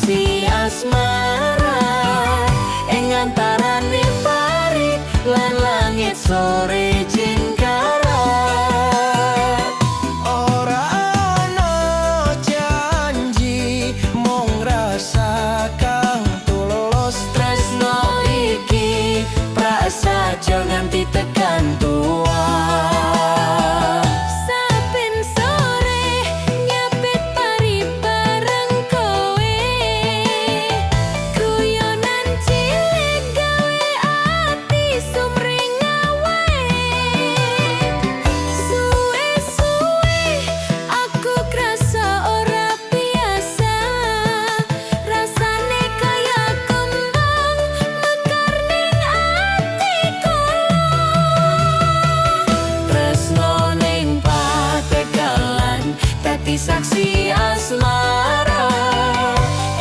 saksi asmara ing antarané pari lan langit sore jingkara. Ora ana janji mung rasa kang tulus. Tresno iki prasaja nganti tekan tua. Saben sore nyapit pari bareng kowe, guyonan cilik gawe ati sumring awae. Suwe-suwe aku krasa ora biasa, rasane kaya kembang mekar ning atiku. Tresno ning pategalan dadi saksi asmara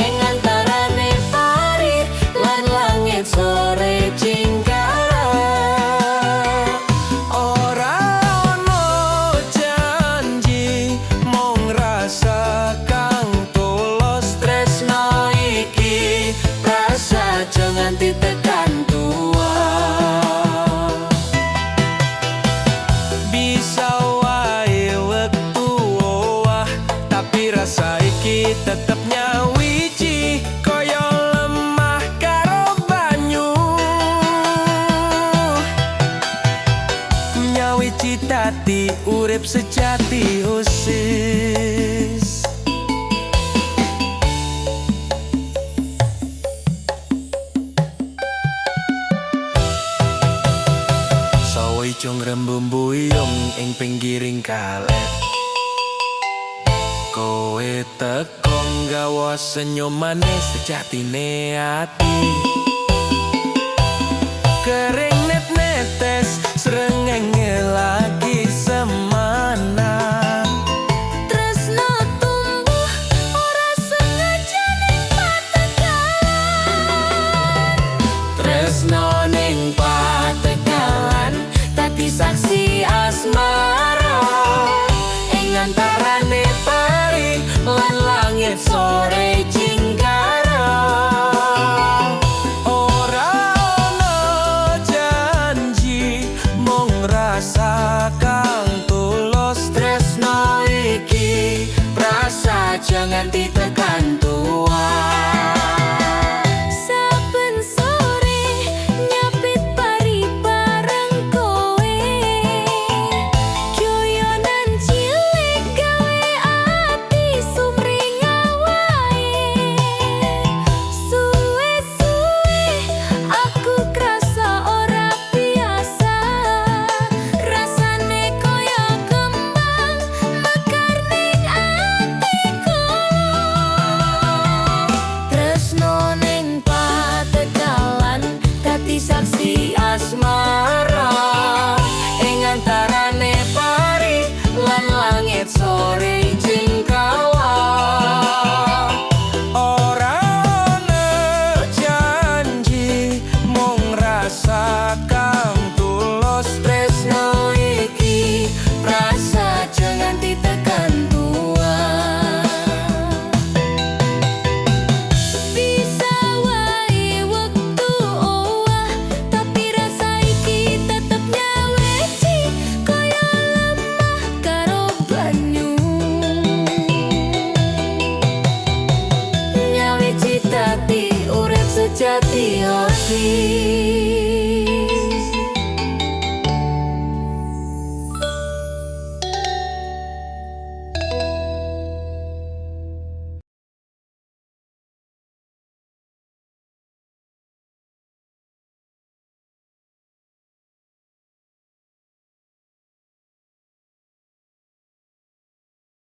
ing antarané pari lan langit sore jingkara. Ora ana janji mung rasa kang tulus. Tresno iki prasaja nganti tekan tua. Bisa wae wektu owah, tapi rasa iki tetep nyawiji kaya lemah karo banyu. Nyawiji dadi urip sejati usis. Sawo ijo ngrembuyung ing pinggiring kalet. Kowe teko nggawa senyum manis sejatine ati. Kering net-netes srengenge lagi semana. Tresno tumbuh ora sengaja ning pategalan. Tresno ning pategalan dadi saksi asmara ing antarané pari lan langit sore jingkara. Ora ana janji mung rasa kang tulus. Tresno iki prasaja nganti tekan tua.